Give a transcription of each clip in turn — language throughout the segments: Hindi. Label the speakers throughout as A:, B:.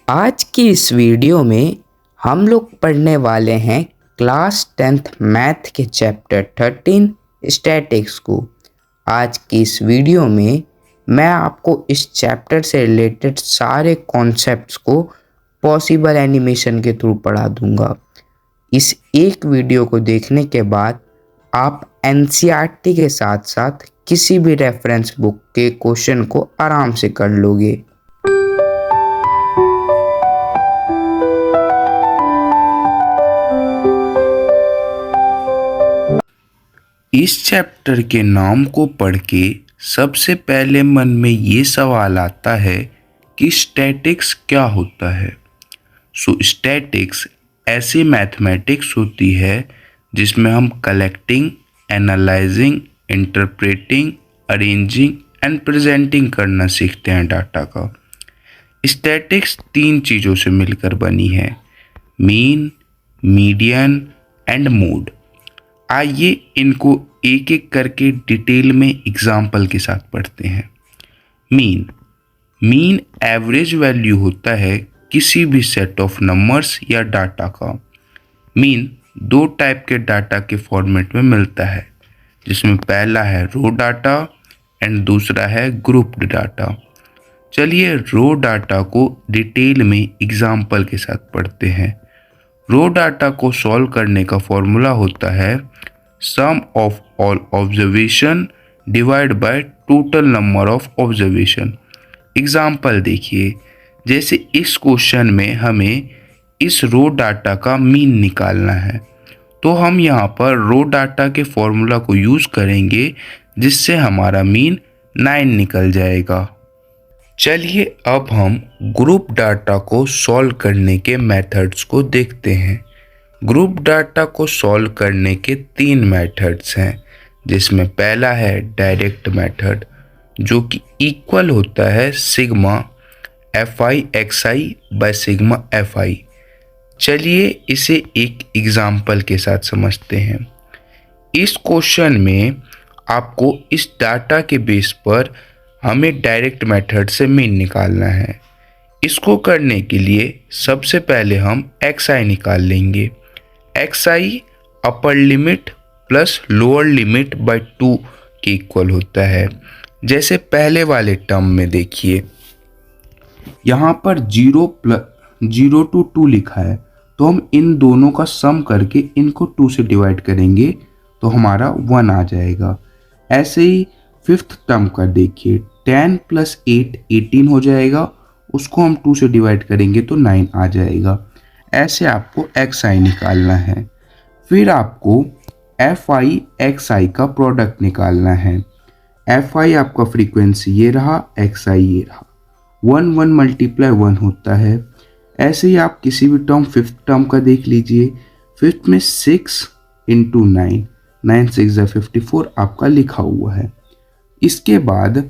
A: आज की इस वीडियो में हम लोग पढ़ने वाले हैं क्लास 10th मैथ के चैप्टर 13 स्टैटिक्स को। आज की इस वीडियो में मैं आपको इस चैप्टर से रिलेटेड सारे कॉन्सेप्ट्स को पॉसिबल एनिमेशन के थ्रू पढ़ा दूंगा। इस एक वीडियो को देखने के बाद आप एनसीईआरटी के साथ साथ किसी भी रेफरेंस बुक के क्वेश्चन को आराम से कर लोगे।
B: इस चैप्टर के नाम को पढ़ के सबसे पहले मन में ये सवाल आता है कि स्टैटिक्स क्या होता है। स्टैटिक्स ऐसी मैथमेटिक्स होती है जिसमें हम collecting, analysing, interpreting, arranging and presenting करना सीखते हैं डाटा का। स्टैटिक्स 3 चीज़ों से मिलकर बनी है, मीन, मीडियन एंड मोड। आइए इनको एक एक करके डिटेल में एग्जाम्पल के साथ पढ़ते हैं। मीन एवरेज वैल्यू होता है किसी भी सेट ऑफ नंबर्स या डाटा का। मीन 2 टाइप के डाटा के फॉर्मेट में मिलता है, जिसमें पहला है रो डाटा एंड दूसरा है ग्रुप्ड डाटा। चलिए रो डाटा को डिटेल में एग्जाम्पल के साथ पढ़ते हैं। रो डाटा को सॉल्व करने का फॉर्मूला होता है sum of all observation divide by total number of observation. Example देखिए, जैसे इस क्वेश्चन में हमें इस रो डाटा का मीन निकालना है, तो हम यहाँ पर रो डाटा के फॉर्मूला को यूज़ करेंगे जिससे हमारा मीन 9 निकल जाएगा। चलिए अब हम ग्रुप डाटा को सॉल्व करने के मेथड्स को देखते हैं। ग्रुप डाटा को सॉल्व करने के 3 मेथड्स हैं, जिसमें पहला है डायरेक्ट मेथड, जो कि इक्वल होता है sigma fi xi bye sigma fi। चलिए इसे एक एग्जाम्पल के साथ समझते हैं। इस क्वेश्चन में आपको इस डाटा के बेस पर हमें डायरेक्ट मेथड से मीन निकालना है। इसको करने के लिए सबसे पहले हम xi निकाल लेंगे। xi upper limit plus lower limit by 2 के इक्वल होता है। जैसे पहले वाले टर्म में देखिए, यहाँ पर 0 to 2 लिखा है, तो हम इन दोनों का सम करके इनको 2 से डिवाइड करेंगे तो हमारा 1 आ जाएगा। ऐसे ही 5th टर्म का देखिए, 10 + 8 18 हो जाएगा, उसको हम 2 से डिवाइड करेंगे तो 9 आ जाएगा। ऐसे आपको xi निकालना है। फिर आपको fi xi का प्रोडक्ट निकालना है। fi आपका फ्रीक्वेंसी ये रहा, xi ये रहा, 1 1 × 1 होता है। ऐसे ही आप किसी भी टर्म 5th टर्म का देख लीजिए। 5th में 6 × 9, 9 6 54 आपका लिखा हुआ है। इसके बाद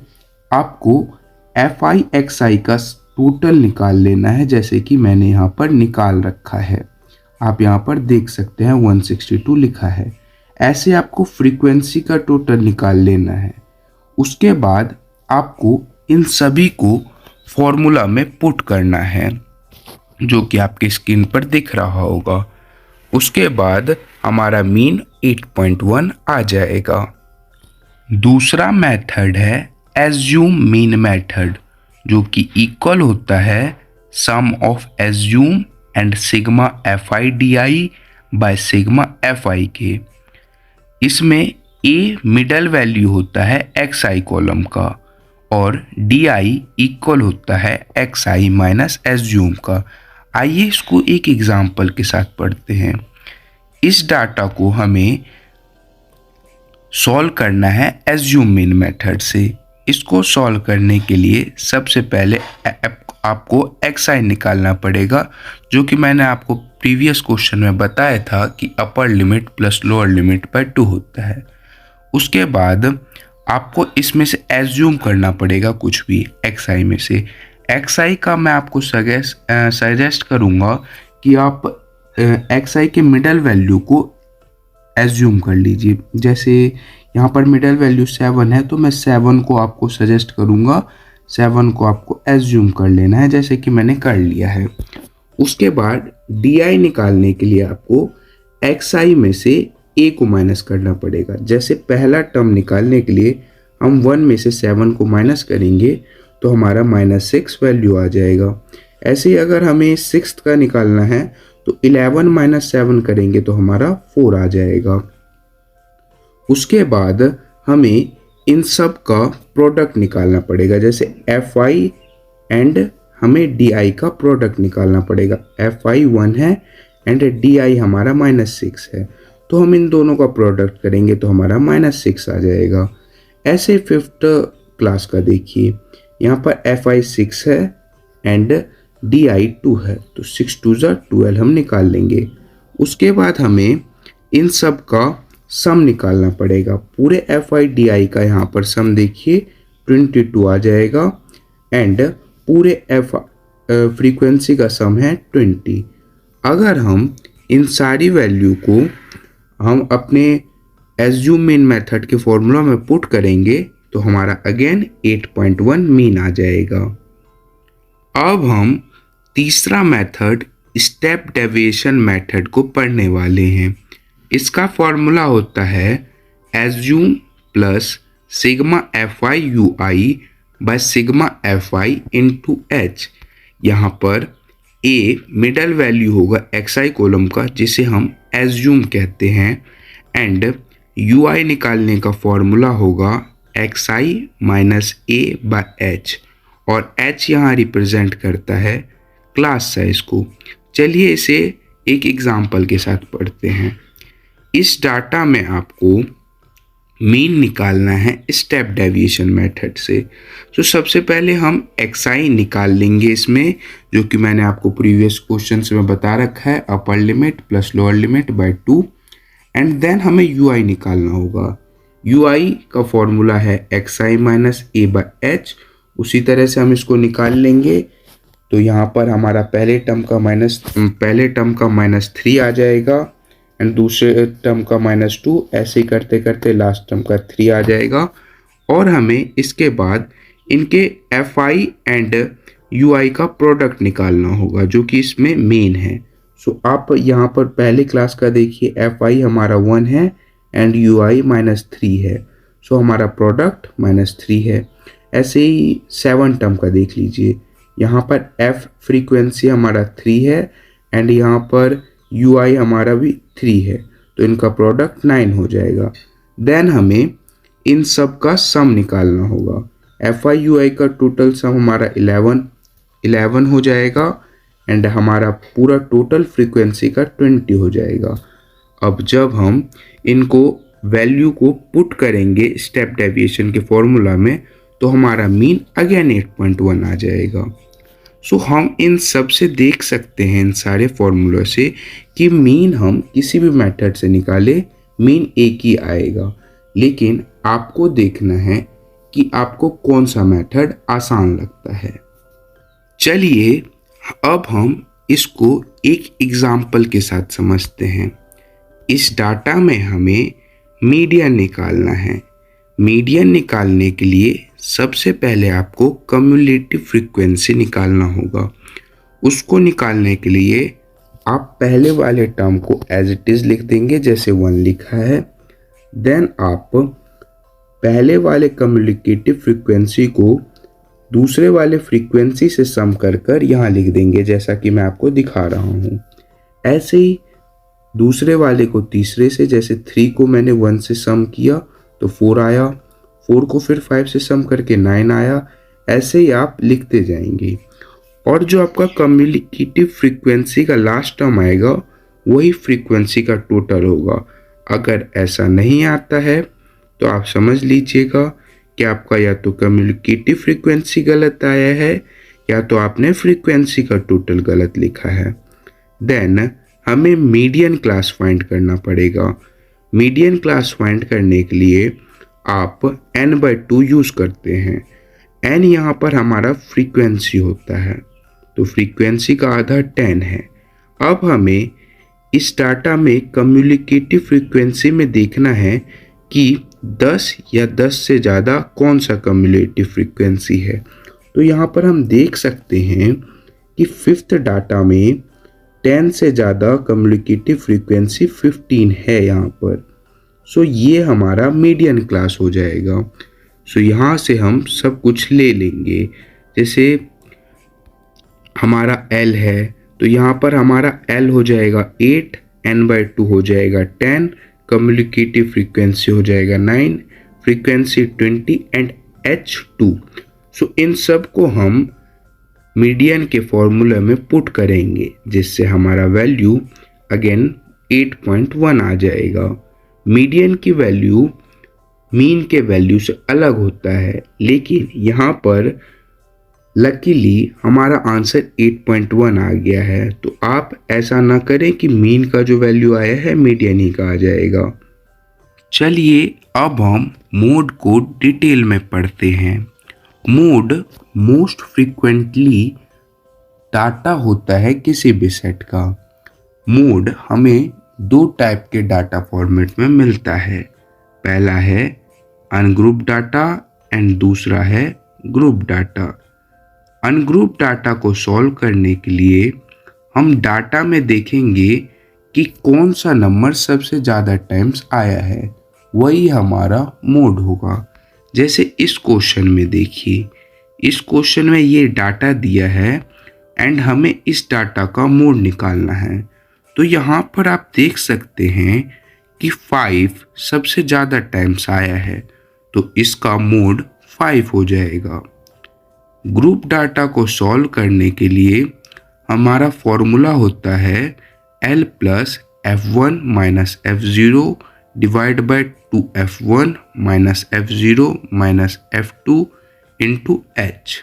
B: आपको fi xi का टोटल निकाल लेना है, जैसे कि मैंने यहाँ पर निकाल रखा है। आप यहाँ पर देख सकते हैं 162 लिखा है। ऐसे आपको फ्रीक्वेंसी का टोटल निकाल लेना है। उसके बाद आपको इन सभी को फॉर्मूला में पुट करना है, जो कि आपकी स्क्रीन पर दिख रहा होगा। उसके बाद हमारा मीन 8.1 आ जाएगा। दूसरा मेथड है एज्यूम मीन मेथड, जो कि इक्वल होता है sum of assume and sigma fi di by sigma fi के। इसमें a मिडल वैल्यू होता है xi कॉलम का और di इक्वल होता है xi माइनस एज्यूम का। आइए इसको एक एग्जाम्पल के साथ पढ़ते हैं। इस डाटा को हमें सॉल्व करना है एज्यूम मीन मेथड से। इसको सॉल्व करने के लिए सबसे पहले आपको xi निकालना पड़ेगा, जो कि मैंने आपको प्रीवियस क्वेश्चन में बताया था कि upper limit plus lower limit by 2 होता है। उसके बाद आपको इसमें से एज्यूम करना पड़ेगा कुछ भी xi में से। xi का मैं आपको सजेस्ट करूँगा कि आप xi के मिडल वैल्यू को एज्यूम कर लीजिए। जैसे यहाँ पर मिडल वैल्यू 7 है, तो मैं 7 को आपको सजेस्ट करूँगा 7 को आपको एज्यूम कर लेना है, जैसे कि मैंने कर लिया है। उसके बाद डी निकालने के लिए आपको xi में से a को माइनस करना पड़ेगा। जैसे पहला टर्म निकालने के लिए हम 1 में से 7 को माइनस करेंगे तो हमारा -6 वैल्यू आ जाएगा। ऐसे ही अगर हमें 6th का निकालना है तो 11 - 7 करेंगे तो हमारा 4 आ जाएगा। उसके बाद हमें इन सब का प्रोडक्ट निकालना पड़ेगा। जैसे fi एंड हमें di का प्रोडक्ट निकालना पड़ेगा। fi 1 है एंड di हमारा -6 है, तो हम इन दोनों का प्रोडक्ट करेंगे तो हमारा -6 आ जाएगा। ऐसे 5th क्लास का देखिए, यहाँ पर fi 6 है एंड di 2 है, तो 6 2 12 हम निकाल लेंगे। उसके बाद हमें इन सब का सम निकालना पड़ेगा। पूरे fi di का यहाँ पर सम देखिए 22 आ जाएगा एंड पूरे फ्रीक्वेंसी का सम है 20। अगर हम इन सारी वैल्यू को हम अपने एज्यूम मीन मेथड के फॉर्मूला में पुट करेंगे तो हमारा अगेन 8.1 मीन आ जाएगा। अब हम तीसरा मेथड स्टेप डेविएशन मेथड को पढ़ने वाले हैं। इसका फॉर्मूला होता है assume plus sigma fi ui bye sigma fi into h। यहाँ पर a मिडल वैल्यू होगा xi कॉलम का, जिसे हम एज्यूम कहते हैं, एंड ui निकालने का फॉर्मूला होगा xi minus a by h, और h यहाँ रिप्रेजेंट करता है क्लास साइज को। चलिए इसे एक एग्जाम्पल के साथ पढ़ते हैं। इस डाटा में आपको मीन निकालना है स्टेप डेविएशन मेथड से। तो सबसे पहले हम xi निकाल लेंगे इसमें, जो कि मैंने आपको प्रीवियस क्वेश्चन में बता रखा है, upper limit plus lower limit by 2, and then हमें ui निकालना होगा। ui का फॉर्मूला है xi minus a by h। उसी तरह से हम इसको निकाल लेंगे, तो यहाँ पर हमारा पहले टर्म का -3 आ जाएगा एंड दूसरे टर्म का -2, ऐसे ही करते करते लास्ट टर्म का 3 आ जाएगा। और हमें इसके बाद इनके fi एंड ui का प्रोडक्ट निकालना होगा, जो कि इसमें मेन है। सो आप यहाँ पर पहले क्लास का देखिए, fi हमारा 1 है एंड ui -3 है, सो हमारा प्रोडक्ट -3 है। ऐसे ही 7 टर्म का देख लीजिए, यहाँ पर f फ्रीक्वेंसी हमारा 3 है एंड यहाँ पर ui हमारा भी 3 है, तो इनका प्रोडक्ट 9 हो जाएगा। देन हमें इन सब का सम निकालना होगा। fi ui का टोटल सम हमारा 11 हो जाएगा एंड हमारा पूरा टोटल फ्रीक्वेंसी का 20 हो जाएगा। अब जब हम इनको वैल्यू को पुट करेंगे स्टेप डेविएशन के फॉर्मूला में, तो हमारा मीन अगेन 8.1 आ जाएगा। सो हम इन सब से देख सकते हैं, इन सारे फॉर्मूला से, कि मीन हम किसी भी मेथड से निकाले मीन एक ही आएगा, लेकिन आपको देखना है कि आपको कौन सा मेथड आसान लगता है। चलिए अब हम इसको एक एग्जाम्पल के साथ समझते हैं। इस डाटा में हमें मीडियन निकालना है। मीडियन निकालने के लिए सबसे पहले आपको कम्युलेटिव फ्रीक्वेंसी निकालना होगा। उसको निकालने के लिए आप पहले वाले टर्म को एज इट इज़ लिख देंगे, जैसे 1 लिखा है। देन आप पहले वाले कम्युलेटिव फ्रीक्वेंसी को दूसरे वाले फ्रीक्वेंसी से सम कर यहाँ लिख देंगे, जैसा कि मैं आपको दिखा रहा हूँ। ऐसे ही दूसरे वाले को तीसरे से, जैसे 3 को मैंने 1 से सम किया तो 4 आया, 4 को फिर 5 से सम करके 9 आया। ऐसे ही आप लिखते जाएंगे, और जो आपका कम्युलेटिव फ्रीक्वेंसी का लास्ट टर्म आएगा वही फ्रीक्वेंसी का टोटल होगा। अगर ऐसा नहीं आता है तो आप समझ लीजिएगा कि आपका या तो कम्युलेटिव फ्रीक्वेंसी गलत आया है या तो आपने फ्रीक्वेंसी का टोटल गलत लिखा है। देन हमें मीडियन क्लास फाइंड करना पड़ेगा। मीडियन क्लास फाइंड करने के लिए आप n/2 यूज़ करते हैं। n यहाँ पर हमारा फ्रीक्वेंसी होता है, तो फ्रीक्वेंसी का आधा 10 है। अब हमें इस डाटा में कम्युलेटिव फ्रीक्वेंसी में देखना है कि 10 या 10 से ज़्यादा कौन सा कम्युलेटिव फ्रीक्वेंसी है, तो यहाँ पर हम देख सकते हैं कि फिफ्थ डाटा में 10 से ज़्यादा कम्युनिकेटिव फ्रीक्वेंसी 15 है यहाँ पर। सो ये हमारा मीडियन क्लास हो जाएगा। सो यहाँ से हम सब कुछ ले लेंगे। जैसे हमारा L है तो यहाँ पर हमारा L हो जाएगा 8, N/2 हो जाएगा 10, कम्युनिकेटिव फ्रीक्वेंसी हो जाएगा 9, फ्रीक्वेंसी 20 एंड H2। सो इन सब को हम मीडियन के फॉर्मूला में पुट करेंगे, जिससे हमारा वैल्यू अगेन 8.1 आ जाएगा। मीडियन की वैल्यू मीन के वैल्यू से अलग होता है, लेकिन यहाँ पर लकीली हमारा आंसर 8.1 आ गया है। तो आप ऐसा ना करें कि मीन का जो वैल्यू आया है मीडियन ही का आ जाएगा। चलिए अब हम मोड को डिटेल में पढ़ते हैं। मोड मोस्ट फ्रीक्वेंटली डाटा होता है किसी भी सेट का। मोड हमें दो टाइप के डाटा फॉर्मेट में मिलता है। पहला है अनग्रुप डाटा एंड दूसरा है ग्रुप डाटा। अनग्रुप डाटा को सॉल्व करने के लिए हम डाटा में देखेंगे कि कौन सा नंबर सबसे ज़्यादा टाइम्स आया है, वही हमारा मोड होगा। जैसे इस क्वेश्चन में देखिए, इस क्वेश्चन में ये डाटा दिया है एंड हमें इस डाटा का मोड निकालना है। तो यहाँ पर आप देख सकते हैं कि 5 सबसे ज़्यादा टाइम्स आया है, तो इसका मोड 5 हो जाएगा। ग्रुप डाटा को सॉल्व करने के लिए हमारा फॉर्मूला होता है L + F1 - F0 divide by 2F1 - F0 - F2 into H।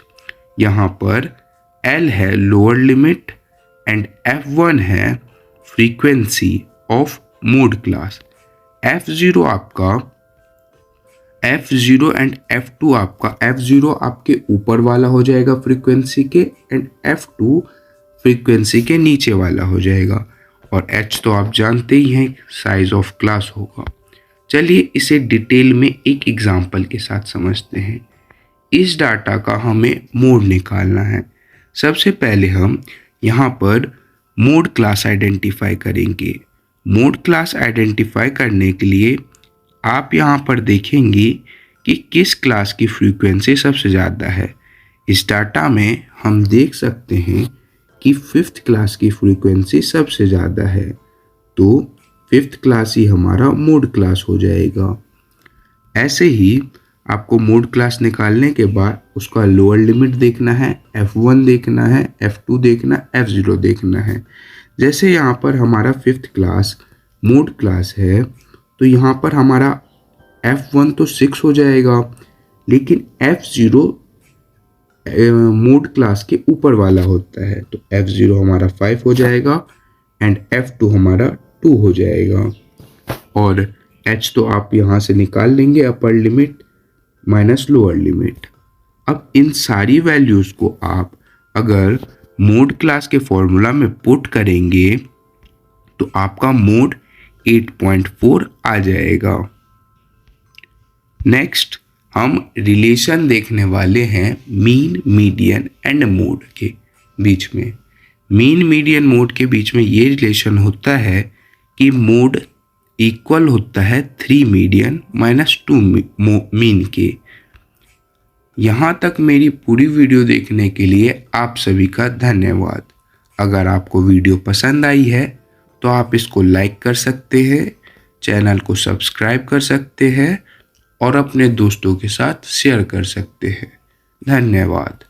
B: यहाँ पर L है लोअर लिमिट एंड F1 है frequency of mode class. F0 आपका F0 एंड F2 आपका F0 आपके ऊपर वाला हो जाएगा फ्रीक्वेंसी के एंड F2 फ्रीक्वेंसी के नीचे वाला हो जाएगा। और H तो आप जानते ही हैं साइज ऑफ क्लास होगा। चलिए इसे डिटेल में एक एग्जांपल के साथ समझते हैं। इस डाटा का हमें मोड निकालना है। सबसे पहले हम यहाँ पर मोड क्लास आइडेंटिफाई करेंगे। मोड क्लास आइडेंटिफाई करने के लिए आप यहाँ पर देखेंगे कि किस क्लास की फ्रीक्वेंसी सबसे ज़्यादा है। इस डाटा में हम देख सकते हैं कि 5th क्लास की फ्रीक्वेंसी सबसे ज़्यादा है, तो 5th क्लास ही हमारा मोड क्लास हो जाएगा। ऐसे ही आपको मोड क्लास निकालने के बाद उसका लोअर लिमिट देखना है, F1 देखना है, F2 देखना, F0 देखना है। जैसे यहाँ पर हमारा 5th क्लास मोड क्लास है, तो यहाँ पर हमारा F1 तो 6 हो जाएगा, लेकिन F0 मोड क्लास के ऊपर वाला होता है, तो F0 हमारा 5 हो जाएगा एंड F2 हमारा 2 हो जाएगा। और H तो आप यहाँ से निकाल लेंगे, upper limit minus lower limit. अब इन सारी वैल्यूज़ को आप अगर मोड क्लास के फॉर्मूला में पुट करेंगे तो आपका मोड 8.4 आ जाएगा। नेक्स्ट हम रिलेशन देखने वाले हैं मीन, मीडियन एंड मोड के बीच में। मीन, मीडियन, मोड के बीच में ये रिलेशन होता है कि मोड इक्वल होता है 3 मीडियन - 2 मीन के। यहाँ तक मेरी पूरी वीडियो देखने के लिए आप सभी का धन्यवाद। अगर आपको वीडियो पसंद आई है तो आप इसको लाइक कर सकते हैं, चैनल को सब्सक्राइब कर सकते हैं और अपने दोस्तों के साथ शेयर कर सकते हैं। धन्यवाद।